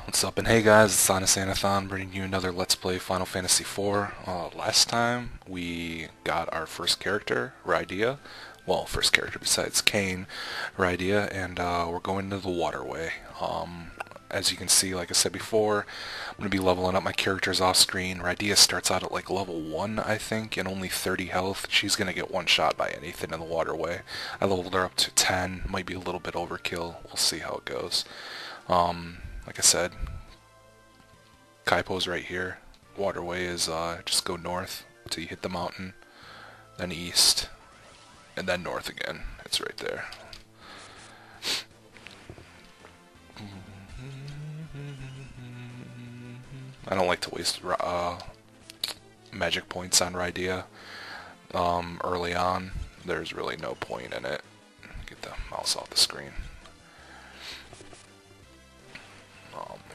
What's up, and hey guys, it's Honest Anathon bringing you another Let's Play Final Fantasy IV. Last time we got our first character, Rydia. Well, first character besides Kane, Rydia, and we're going to the waterway. As you can see, like I said before, I'm going to be leveling up my characters off screen. Rydia starts out at like level 1, I think, and only 30 health. She's going to get one shot by anything in the waterway. I leveled her up to 10, might be a little bit overkill. We'll see how it goes. Like I said, Kaipo's right here. Waterway is just go north until you hit the mountain, then east, and then north again. It's right there. I don't like to waste magic points on Rydia early on. There's really no point in it. Get the mouse off the screen.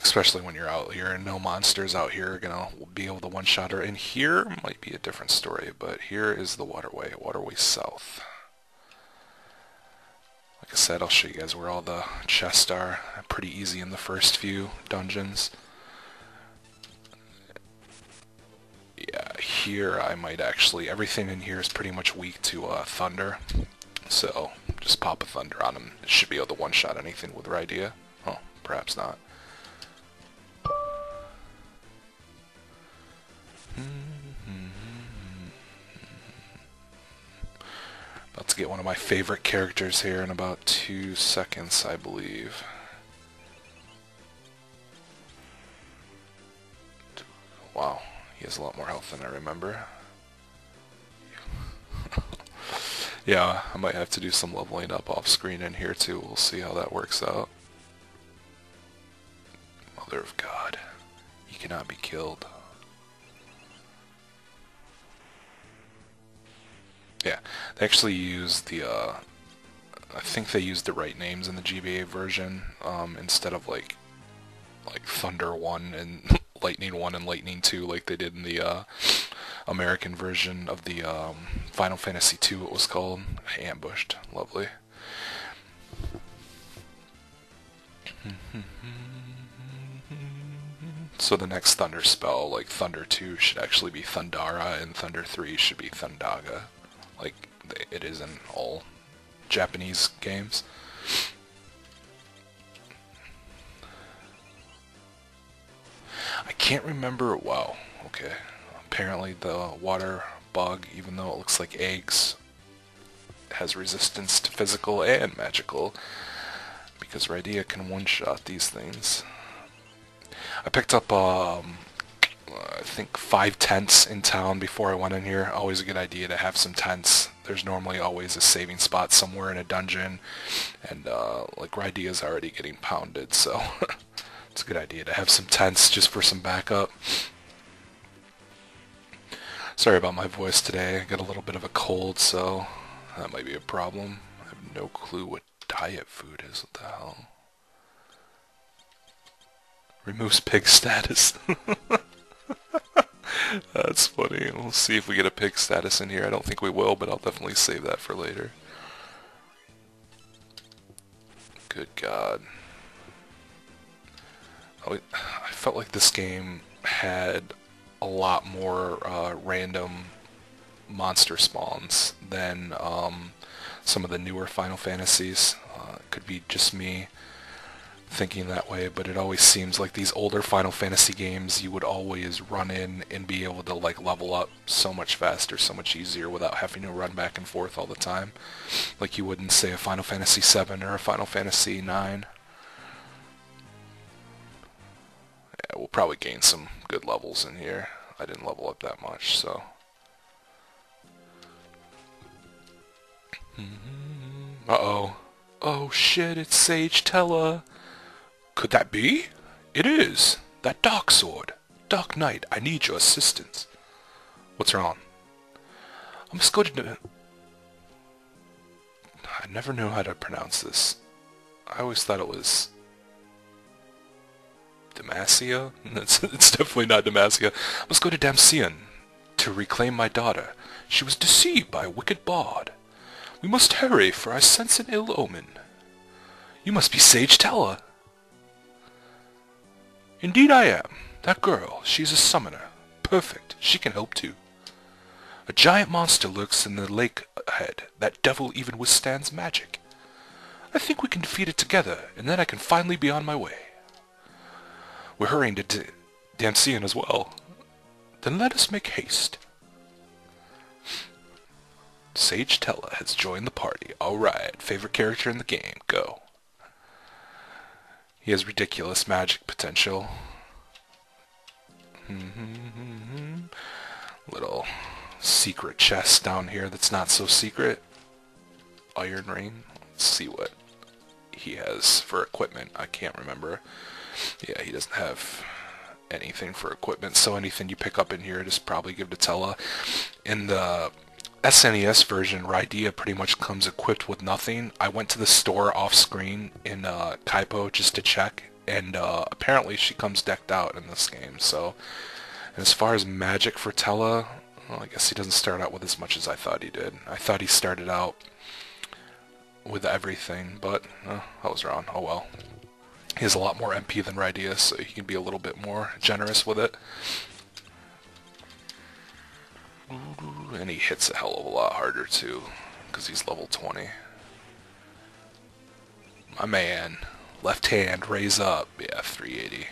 Especially when you're out here and no monsters out here are gonna be able to one-shot her. And here might be a different story, but here is the waterway south. Like I said, I'll show you guys where all the chests are. Pretty easy in the first few dungeons. Yeah, here I might actually, everything in here is pretty much weak to thunder. So just pop a thunder on them. It should be able to one-shot anything with Rydia. Oh, perhaps not. About to get one of my favorite characters here in about 2 seconds, I believe. Wow, he has a lot more health than I remember. Yeah, I might have to do some leveling up off screen in here too. We'll see how that works out. Mother of God, he cannot be killed. Yeah, they actually use the, I think they used the right names in the GBA version, instead of like Thunder 1 and Lightning 1 and Lightning 2 like they did in the, American version of the, Final Fantasy 2 it was called. Ambushed. Lovely. So the next Thunder spell, like Thunder 2, should actually be Thundara, and Thunder 3 should be Thundaga. Like it is in all Japanese games. I can't remember. Wow. Okay. Apparently the water bug, even though it looks like eggs, has resistance to physical and magical, because Rydia can one-shot these things. I picked up I think 5 tents in town before I went in here. Always a good idea to have some tents. There's normally always a saving spot somewhere in a dungeon, and like Rydia's already getting pounded, so it's a good idea to have some tents just for some backup. Sorry about my voice today. I got a little bit of a cold, so that might be a problem. I have no clue what diet food is. What the hell? Removes pig status. That's funny. We'll see if we get a pig status in here. I don't think we will, but I'll definitely save that for later. Good God. I felt like this game had a lot more random monster spawns than some of the newer Final Fantasies. It could be just me thinking that way, but it always seems like these older Final Fantasy games, you would always run in and be able to like level up so much faster, so much easier without having to run back and forth all the time, like you would in, say, a Final Fantasy 7 or a Final Fantasy 9. Yeah, we'll probably gain some good levels in here. I didn't level up that much, so. Uh-oh. Oh shit, it's Sage Tella. Could that be? It is. That Dark Sword. Dark Knight, I need your assistance. What's wrong? I must go to... I never know how to pronounce this. I always thought it was... Demacia? It's definitely not Demacia. I must go to Damcian to reclaim my daughter. She was deceived by a wicked bard. We must hurry, for I sense an ill omen. You must be Sage Tella. Indeed I am. That girl, she's a summoner. Perfect. She can help too. A giant monster lurks in the lake ahead. That devil even withstands magic. I think we can defeat it together, and then I can finally be on my way. We're hurrying to Dancian as well. Then let us make haste. Sage Tella has joined the party. Alright, favorite character in the game. Go. He has ridiculous magic potential. Little secret chest down here that's not so secret. Iron ring. Let's see what he has for equipment. I can't remember. Yeah, he doesn't have anything for equipment, so anything you pick up in here just probably give to Tella. In the SNES version, Rydea pretty much comes equipped with nothing. I went to the store off screen in Kaipo just to check, and apparently she comes decked out in this game. So, and as far as magic for Tella, well, I guess he doesn't start out with as much as I thought he did. I thought he started out with everything, but I was wrong. Oh well. He has a lot more MP than Rydea, so he can be a little bit more generous with it. And he hits a hell of a lot harder too, because he's level 20. My man. Left hand, raise up. Yeah, 380.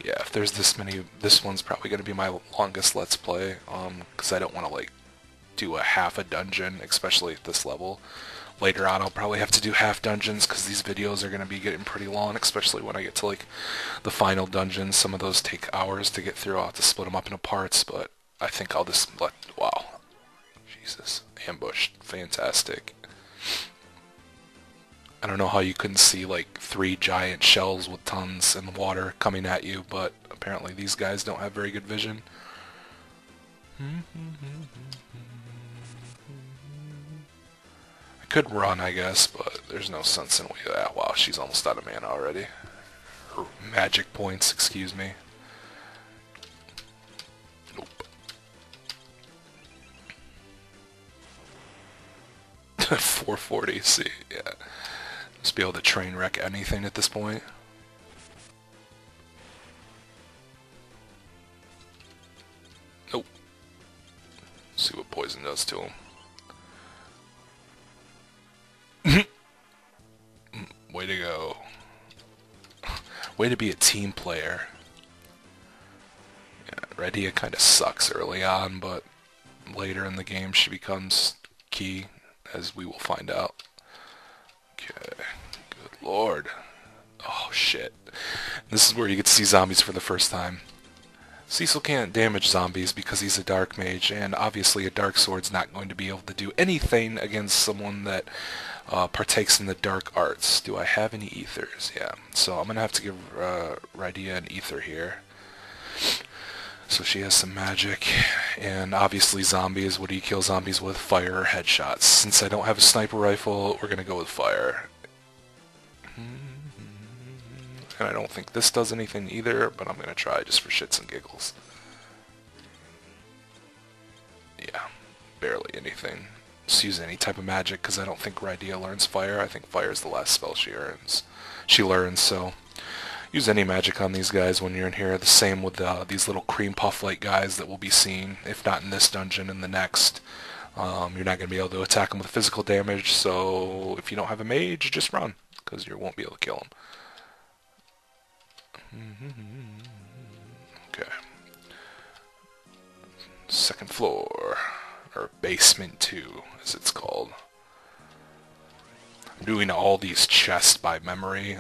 Yeah, if there's this many, this one's probably going to be my longest Let's Play, because I don't want to, like, do a half a dungeon, especially at this level. Later on, I'll probably have to do half dungeons, because these videos are going to be getting pretty long, especially when I get to, like, the final dungeons. Some of those take hours to get through. I'll have to split them up into parts, but I think I'll just let, wow. Jesus. Ambushed. Fantastic. I don't know how you couldn't see like 3 giant shells with tons in the water coming at you, but apparently these guys don't have very good vision. I could run, I guess, but there's no sense in that. Wow, she's almost out of mana already. Her magic points, excuse me. Nope. 440, see, yeah. Just be able to train wreck anything at this point. Nope. See what poison does to him. Way to go. Way to be a team player. Yeah, Rydea kind of sucks early on, but later in the game she becomes key, as we will find out. Okay, good lord. Oh shit. This is where you get to see zombies for the first time. Cecil can't damage zombies because he's a dark mage, and obviously a dark sword's not going to be able to do anything against someone that partakes in the dark arts. Do I have any ethers? Yeah, so I'm going to have to give Rydea an ether here. So she has some magic, and obviously zombies. What do you kill zombies with? Fire or headshots. Since I don't have a sniper rifle, we're going to go with fire. And I don't think this does anything either, but I'm going to try just for shits and giggles. Yeah, barely anything. Just use any type of magic, because I don't think Rydea learns fire. I think fire is the last spell she learns, so use any magic on these guys when you're in here. The same with these little cream puff-like guys that we'll be seeing, if not in this dungeon, in the next. You're not going to be able to attack them with physical damage, so if you don't have a mage, just run, because you won't be able to kill them. Okay. Second floor, or basement 2, as it's called. I'm doing all these chests by memory.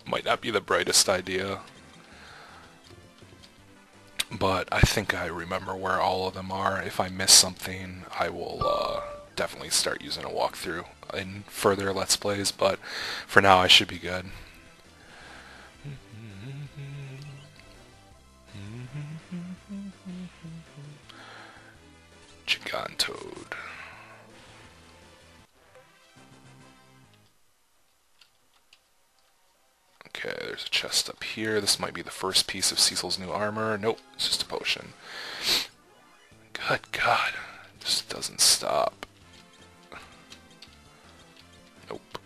Might not be the brightest idea, but I think I remember where all of them are. If I miss something, I will definitely start using a walkthrough in further Let's Plays, but for now I should be good. Gigantoad. Okay, there's a chest up here. This might be the first piece of Cecil's new armor. Nope, it's just a potion. Good God. Just doesn't stop. Nope.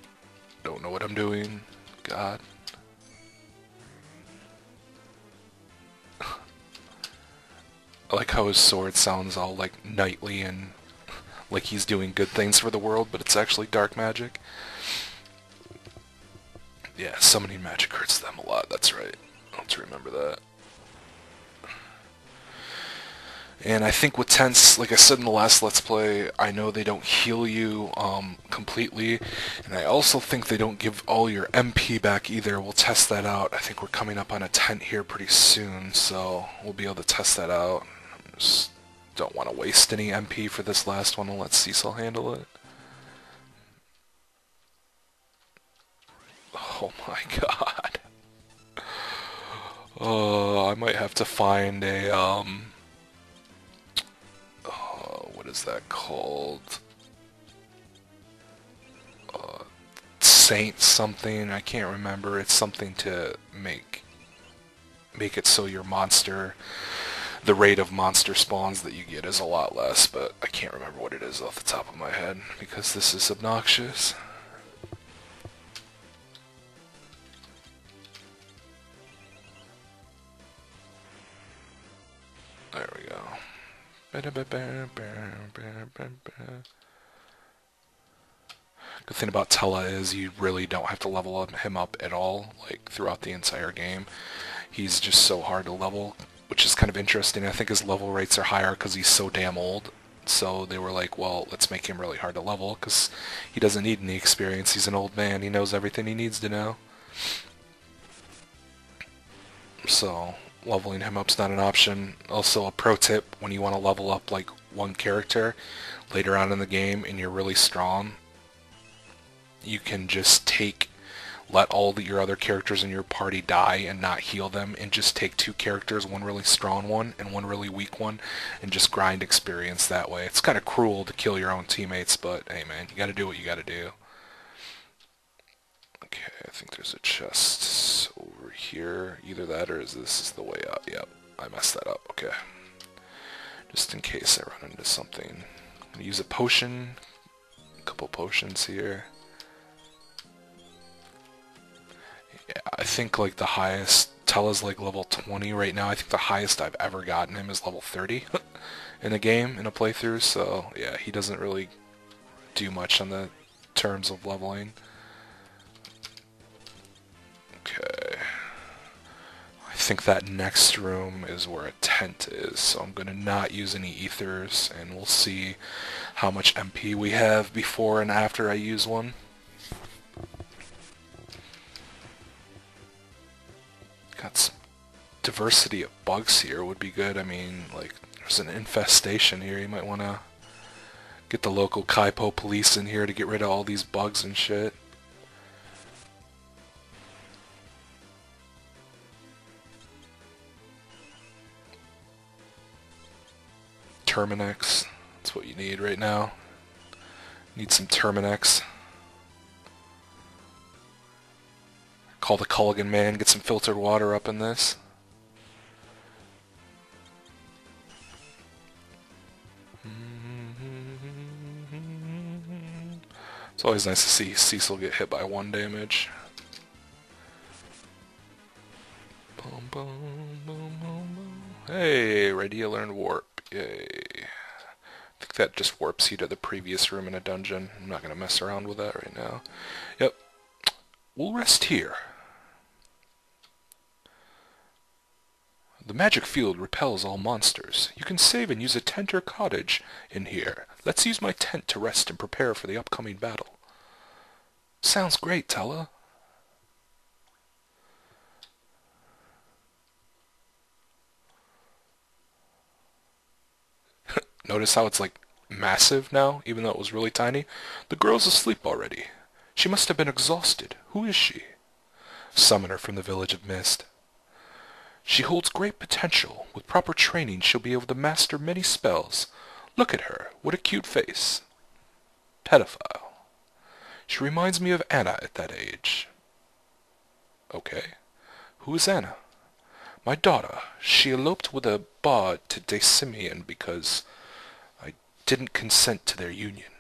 Don't know what I'm doing. God. I like how his sword sounds all like knightly and like he's doing good things for the world, but it's actually dark magic. Yeah, summoning magic hurts them a lot, that's right. I'll have to remember that. And I think with tents, like I said in the last Let's Play, I know they don't heal you completely, and I also think they don't give all your MP back either. We'll test that out. I think we're coming up on a tent here pretty soon, so we'll be able to test that out. Just don't want to waste any MP for this last one and let Cecil handle it. Oh my god. Oh, I might have to find a, what is that called? Saint something, I can't remember. It's something to make it so your monster, the rate of monster spawns that you get is a lot less, but I can't remember what it is off the top of my head because this is obnoxious. There we go. Good thing about Tella is you really don't have to level him up at all, like throughout the entire game. He's just so hard to level, which is kind of interesting. I think his level rates are higher because he's so damn old. So they were like, well, let's make him really hard to level because he doesn't need any experience. He's an old man. He knows everything he needs to know. So leveling him up's not an option. Also, a pro tip, when you want to level up like one character later on in the game and you're really strong, you can just let all your other characters in your party die and not heal them, and just take two characters, one really strong one and one really weak one, and just grind experience that way. It's kind of cruel to kill your own teammates, but hey man, you gotta do what you gotta do. Okay, I think there's a chest over here. Either that or this is the way out. Yep, I messed that up. Okay. Just in case I run into something. I'm gonna use a potion. A couple potions here. Yeah, I think like the highest, Tella's like level 20 right now. I think the highest I've ever gotten him is level 30 in a game, in a playthrough. So yeah, he doesn't really do much on the terms of leveling. Okay. I think that next room is where a tent is, so I'm going to not use any ethers, and we'll see how much MP we have before and after I use one. Got some diversity of bugs here would be good. I mean, like, there's an infestation here. You might want to get the local Kaipo police in here to get rid of all these bugs and shit. Terminex. That's what you need right now. Need some Terminex. Call the Culligan man, get some filtered water up in this. It's always nice to see Cecil get hit by 1 damage. Boom, boom, boom, boom, boom. Hey, Radia learned warp. Yay. I think that just warps you to the previous room in a dungeon. I'm not going to mess around with that right now. Yep. We'll rest here. The magic field repels all monsters. You can save and use a tent or cottage in here. Let's use my tent to rest and prepare for the upcoming battle. Sounds great, Tella. Notice how it's like massive now, even though it was really tiny? The girl's asleep already. She must have been exhausted. Who is she? Summoner from the Village of Mist. She holds great potential. With proper training, she'll be able to master many spells. Look at her. What a cute face. Pedophile. She reminds me of Anna at that age. Okay. Who is Anna? My daughter. She eloped with a bard to Decimian because I didn't consent to their union.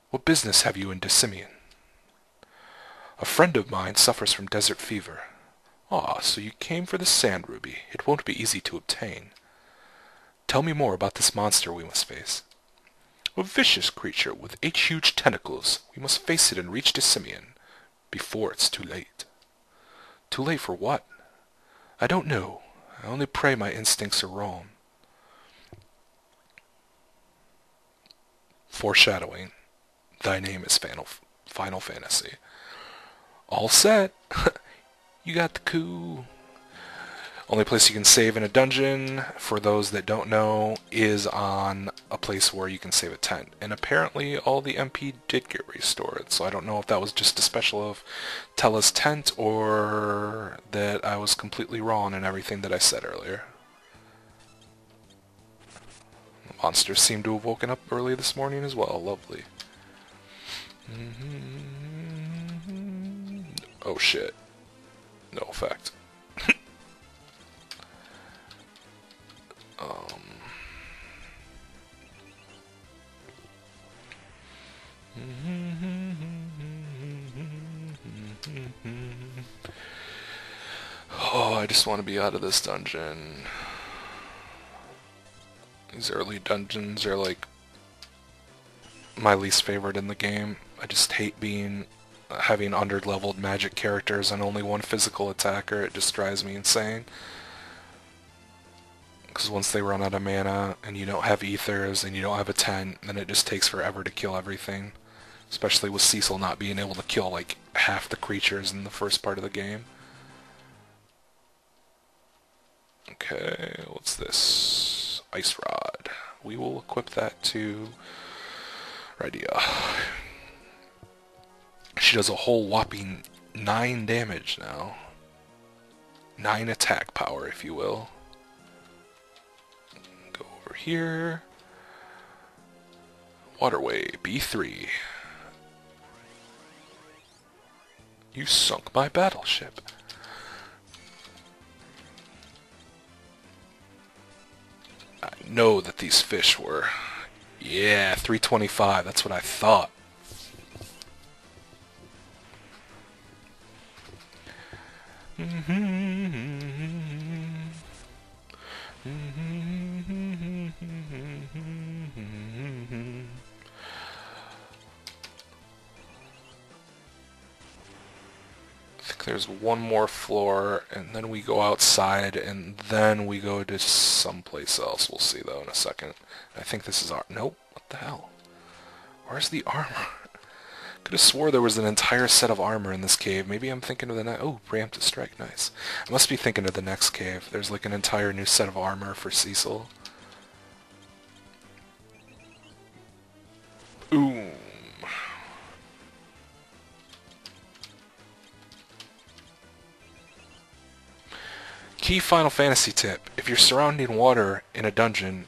What business have you in Decimian? A friend of mine suffers from desert fever. Ah, so you came for the sand ruby. It won't be easy to obtain. Tell me more about this monster we must face. A vicious creature with 8 huge tentacles. We must face it and reach Decimian before it's too late. Too late for what? I don't know. I only pray my instincts are wrong. Foreshadowing. Thy name is Final Fantasy. All set. You got the coup. Only place you can save in a dungeon, for those that don't know, is on a place where you can save a tent. And apparently all the MP did get restored, so I don't know if that was just a special of Tella's tent, or that I was completely wrong in everything that I said earlier. The monsters seem to have woken up early this morning as well. Lovely. Oh shit. No effect. Oh, I just want to be out of this dungeon. These early dungeons are like my least favorite in the game. I just hate having under-leveled magic characters and only one physical attacker. It just drives me insane. Because once they run out of mana, and you don't have ethers, and you don't have a tent, then it just takes forever to kill everything. Especially with Cecil not being able to kill like half the creatures in the first part of the game. Okay, what's this? Ice Rod. We will equip that to Rydia. She does a whole whopping 9 damage now. 9 attack power, if you will. Go over here. Waterway, B3. You sunk my battleship. I know that these fish were... Yeah, 325, that's what I thought. I think there's one more floor, and then we go outside, and then we go to someplace else. We'll see, though, in a second. I think this is our... Nope. What the hell? Where's the armor? Could have swore there was an entire set of armor in this cave. Maybe I'm thinking of the next... Oh, preemptive strike. Nice. I must be thinking of the next cave. There's like an entire new set of armor for Cecil. Boom. Key Final Fantasy tip. If you're surrounding water in a dungeon,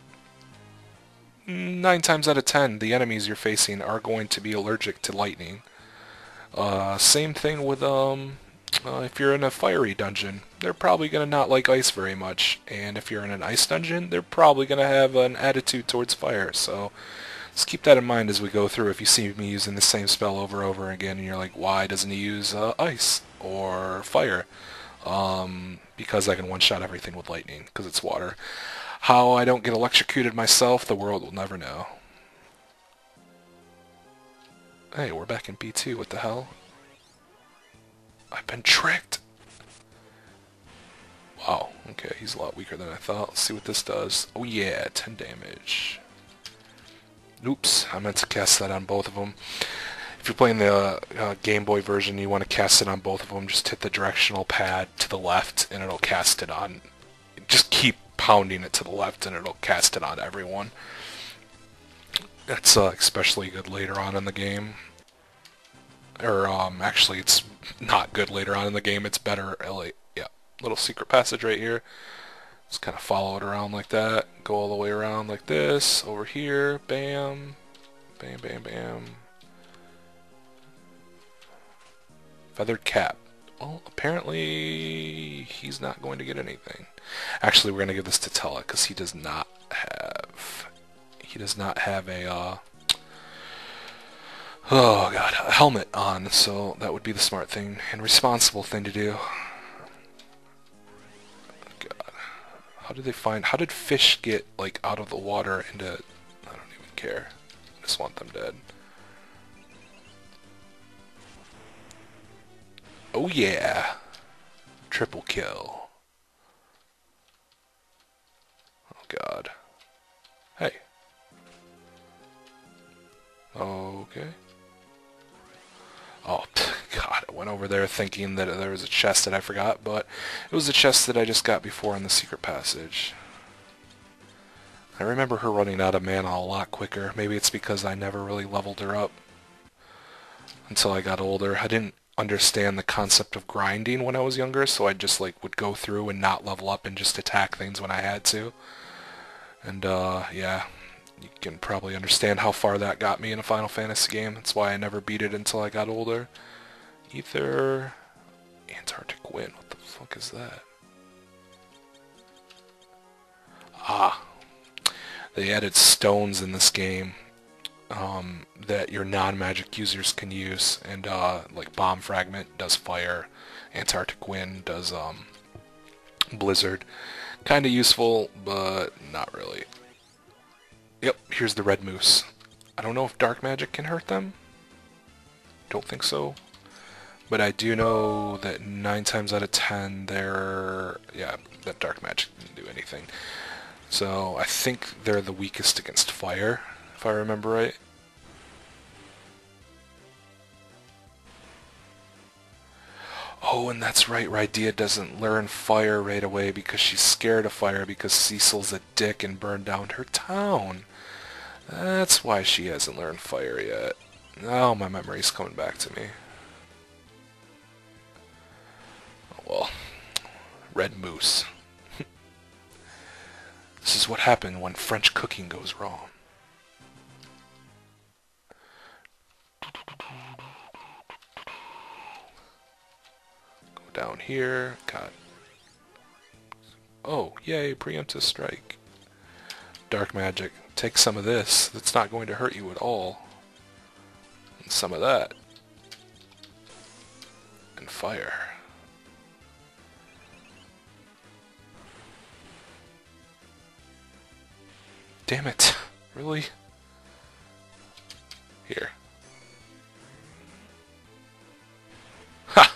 9 times out of 10, the enemies you're facing are going to be allergic to lightning. Same thing with, if you're in a fiery dungeon, they're probably going to not like ice very much. And if you're in an ice dungeon, they're probably going to have an attitude towards fire. So just keep that in mind as we go through. If you see me using the same spell over and over again, and you're like, why doesn't he use ice or fire? Because I can one-shot everything with lightning, because it's water. How I don't get electrocuted myself, the world will never know. Hey, we're back in B2, what the hell? I've been tricked! Wow, okay, he's a lot weaker than I thought. Let's see what this does. Oh yeah, 10 damage. Oops, I meant to cast that on both of them. If you're playing the Game Boy version, you want to cast it on both of them, just hit the directional pad to the left, and it'll cast it on... Just keep pounding it to the left, and it'll cast it on everyone. That's especially good later on in the game. Or, actually, it's not good later on in the game, it's better... Yeah, little secret passage right here. Just kind of follow it around like that, go all the way around like this, over here, bam, bam, bam, bam. Feathered cap. Well, apparently he's not going to get anything. Actually, we're going to give this to Tella, because he does not have? He does not have a, oh god, a helmet on, so that would be the smart thing and responsible thing to do. God. How did fish get, like, out of the water into, I don't even care. I just want them dead. Oh yeah! Triple kill. Oh god. Hey. Okay. Oh, God, I went over there thinking that there was a chest that I forgot, but it was a chest that I just got before in the secret passage. I remember her running out of mana a lot quicker. Maybe it's because I never really leveled her up until I got older. I didn't understand the concept of grinding when I was younger, so I just like would go through and not level up and just attack things when I had to. And yeah, you can probably understand how far that got me in a Final Fantasy game. That's why I never beat it until I got older. Ether, Antarctic Wind, what the fuck is that? Ah, they added stones in this game that your non-magic users can use, and like Bomb Fragment does fire, Antarctic Wind does blizzard. Kinda useful, but not really. Yep, here's the red moose. I don't know if dark magic can hurt them. Don't think so. But I do know that 9 times out of 10 they're... yeah, that dark magic didn't do anything. So I think they're the weakest against fire, if I remember right. Oh, and that's right, Rydea doesn't learn fire right away because she's scared of fire because Cecil's a dick and burned down her town. That's why she hasn't learned fire yet. Oh, my memory's coming back to me. Oh well. Red moose. This is what happened when French cooking goes wrong. Go down here. God. Oh, yay, preemptive strike. Dark magic. Take some of this. That's not going to hurt you at all. And some of that. And fire. Damn it. Really? Here. Ha!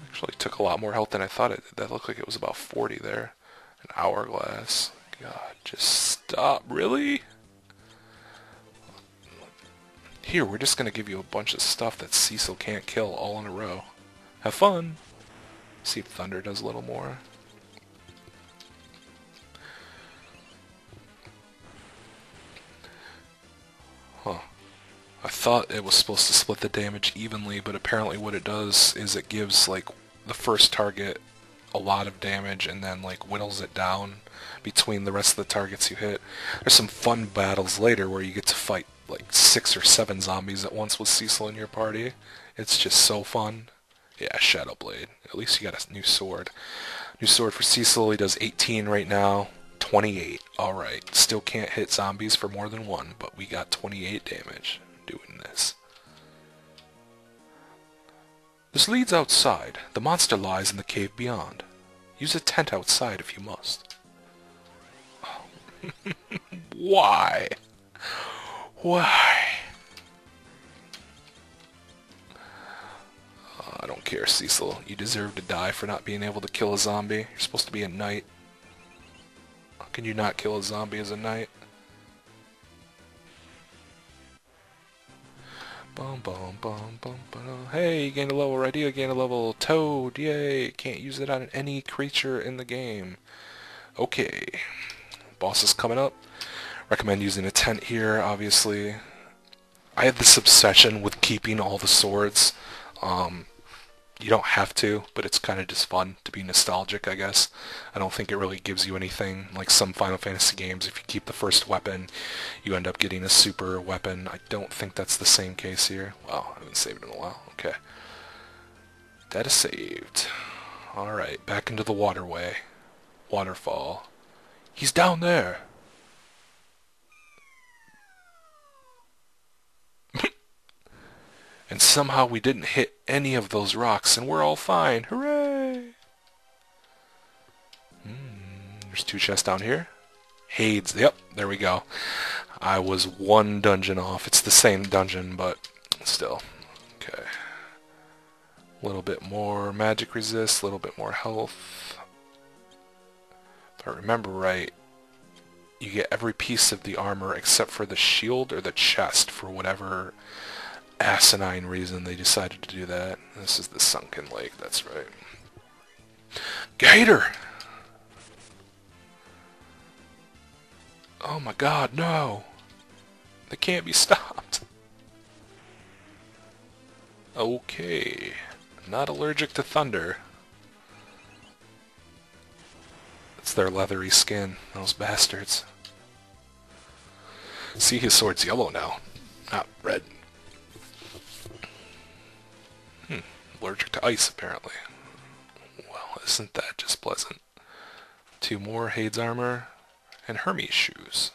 Actually took a lot more health than I thought it did. That looked like it was about 40 there. An hourglass. God, just stop. Really? Here, we're just gonna give you a bunch of stuff that Cecil can't kill all in a row. Have fun! See if Thunder does a little more. Huh. I thought it was supposed to split the damage evenly, but apparently what it does is it gives, like, the first target a lot of damage and then, like, whittles it down between the rest of the targets you hit. There's some fun battles later where you get to fight, like, 6 or 7 zombies at once with Cecil in your party. It's just so fun. Yeah, Shadow Blade. At least you got a new sword. New sword for Cecil. He does 18 right now. 28. Alright. Still can't hit zombies for more than 1, but we got 28 damage doing this. This leads outside. The monster lies in the cave beyond. Use a tent outside if you must. Why? Why? I don't care, Cecil. You deserve to die for not being able to kill a zombie. You're supposed to be a knight. How can you not kill a zombie as a knight? Bum bum bum bum bum. Hey, you gained a level. Rydea gained a level. Toad, yay! Can't use it on any creature in the game. Okay. Boss is coming up. Recommend using a tent here, obviously. I have this obsession with keeping all the swords. You don't have to, but it's kind of just fun to be nostalgic, I guess. I don't think it really gives you anything. Like some Final Fantasy games, if you keep the first weapon, you end up getting a super weapon. I don't think that's the same case here. Wow, I haven't saved in a while. Okay. Data saved. Alright, back into the waterway. Waterfall. He's down there. And somehow we didn't hit any of those rocks, and we're all fine. Hooray! There's 2 chests down here. Hades. Yep, there we go. I was 1 dungeon off. It's the same dungeon, but still. Okay. A little bit more magic resist, a little bit more health. If I remember right, you get every piece of the armor except for the shield or the chest for whatever asinine reason they decided to do that. This is the sunken lake, that's right. Gator! Oh my god, no! They can't be stopped. Okay. Not allergic to thunder. It's their leathery skin, those bastards. See, his sword's yellow now, not red. Allergic to ice, apparently. Well, isn't that just pleasant? 2 more Hades armor and Hermes shoes.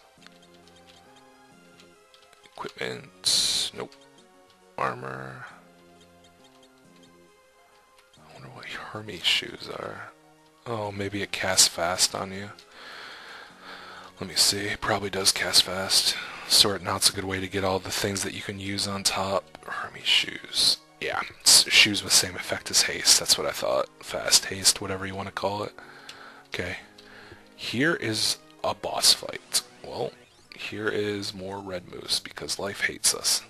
Equipment, nope. Armor. I wonder what Hermes shoes are. Oh, maybe it casts fast on you. Let me see, it probably does cast fast. Sorting out's a good way to get all the things that you can use on top. Hermes shoes. Yeah, shoes with same effect as haste, that's what I thought. Fast, haste, whatever you want to call it. Okay, here is a boss fight. Well, here is more red moose because life hates us.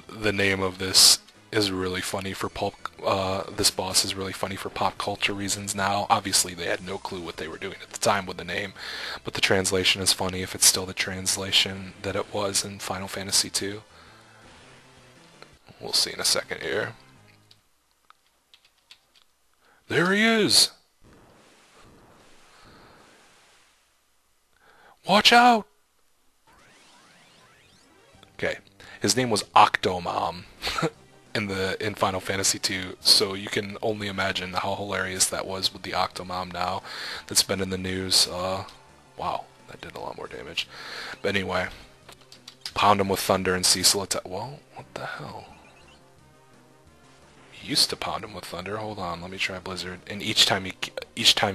The name of this is really funny for this boss is really funny for pop culture reasons now. Obviously they had no clue what they were doing at the time with the name, but the translation is funny if it's still the translation that it was in Final Fantasy II. We'll see in a second here. There he is! Watch out! Okay, his name was OCTOMOM in Final Fantasy II, so you can only imagine how hilarious that was with the OCTOMOM now that's been in the news. Wow, that did a lot more damage. But anyway, pound him with thunder and Cecil attack. Well, what the hell? You used to pound him with thunder. Hold on, let me try Blizzard. And each time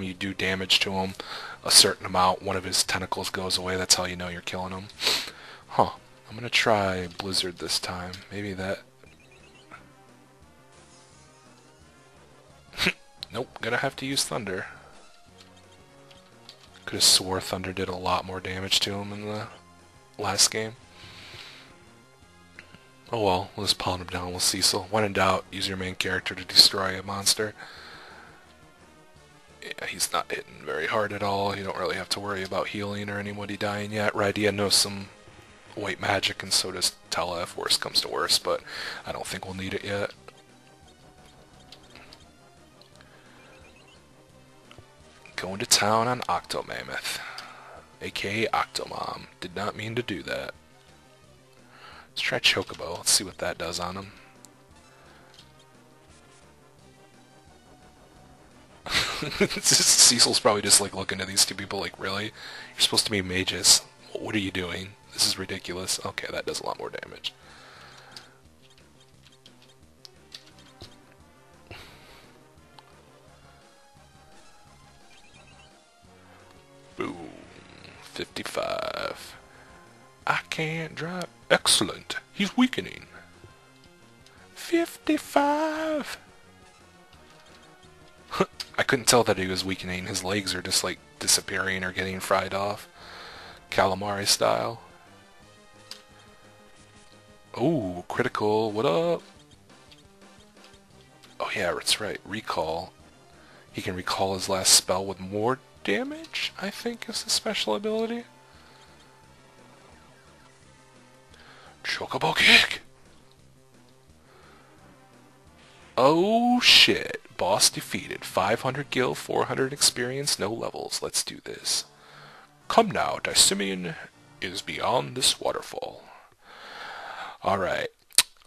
you do damage to him, a certain amount, one of his tentacles goes away. That's how you know you're killing him. Huh. I'm gonna try Blizzard this time. Maybe that... Nope, gonna have to use Thunder. Could have swore Thunder did a lot more damage to him in the last game. Oh well, we'll just pound him down with Cecil. When in doubt, use your main character to destroy a monster. Yeah, he's not hitting very hard at all. You don't really have to worry about healing or anybody dying yet. Rydia knows some white magic, and so does Tella if worse comes to worse, but I don't think we'll need it yet. Going to town on Octomammoth, aka OCTOMOM. Did not mean to do that. Let's try Chocobo. Let's see what that does on him. Cecil's probably just like looking at these two people like, really? You're supposed to be mages. What are you doing? This is ridiculous. Okay, that does a lot more damage. Boom. 55. I can't drive. Excellent. He's weakening. 55. I couldn't tell that he was weakening. His legs are just like disappearing or getting fried off. Calamari style. Ooh, critical. What up? Oh yeah, that's right. Recall. He can recall his last spell with more damage, I think is the special ability. Chocobo kick! Oh shit. Boss defeated. 500 gil, 400 experience, no levels. Let's do this. Come now, Dysimian is beyond this waterfall. Alright,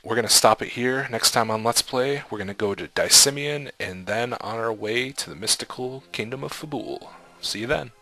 we're going to stop it here. Next time on Let's Play, we're going to go to Dysimian and then on our way to the mystical kingdom of Fabul. See you then.